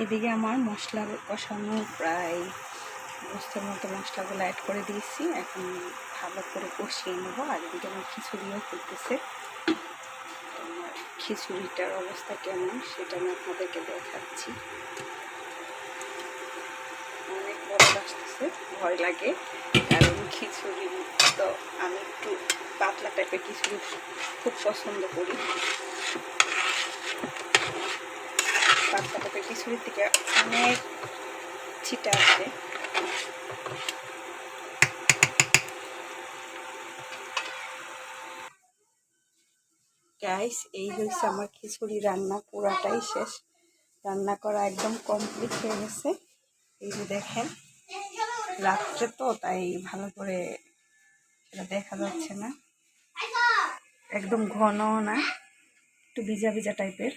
এদিকে আমার মশলা কষানো প্রায় গোস্তের মতো মশলাগুলো অ্যাড করে দিয়েছি। এখন ভালো করে কষিয়ে নেব। আর এদিকে আমার খিচুড়িও করতেছে। আমার খিচুড়িটার অবস্থা কেমন সেটা আমি আপনাদেরকে দেখাচ্ছি। অনেক বড় আসতেছে, ভয় লাগে, কারণ খিচুড়ি তো আমি একটু পাতলা টাইপের খিচুড়ি খুব পছন্দ করি। পাতলা টাইপের খিচুড়ির থেকে অনেক ছিটা আছে। গাইস, এই হয়েছে আমার খিচুড়ি রান্না, পুরাটাই শেষ। রান্না করা একদম কমপ্লিট হয়ে গেছে। এই যে দেখেন, রাত্রে তো তাই ভালো করে এটা দেখা যাচ্ছে না, একদম ঘন না, একটু ভিজা ভিজা টাইপের।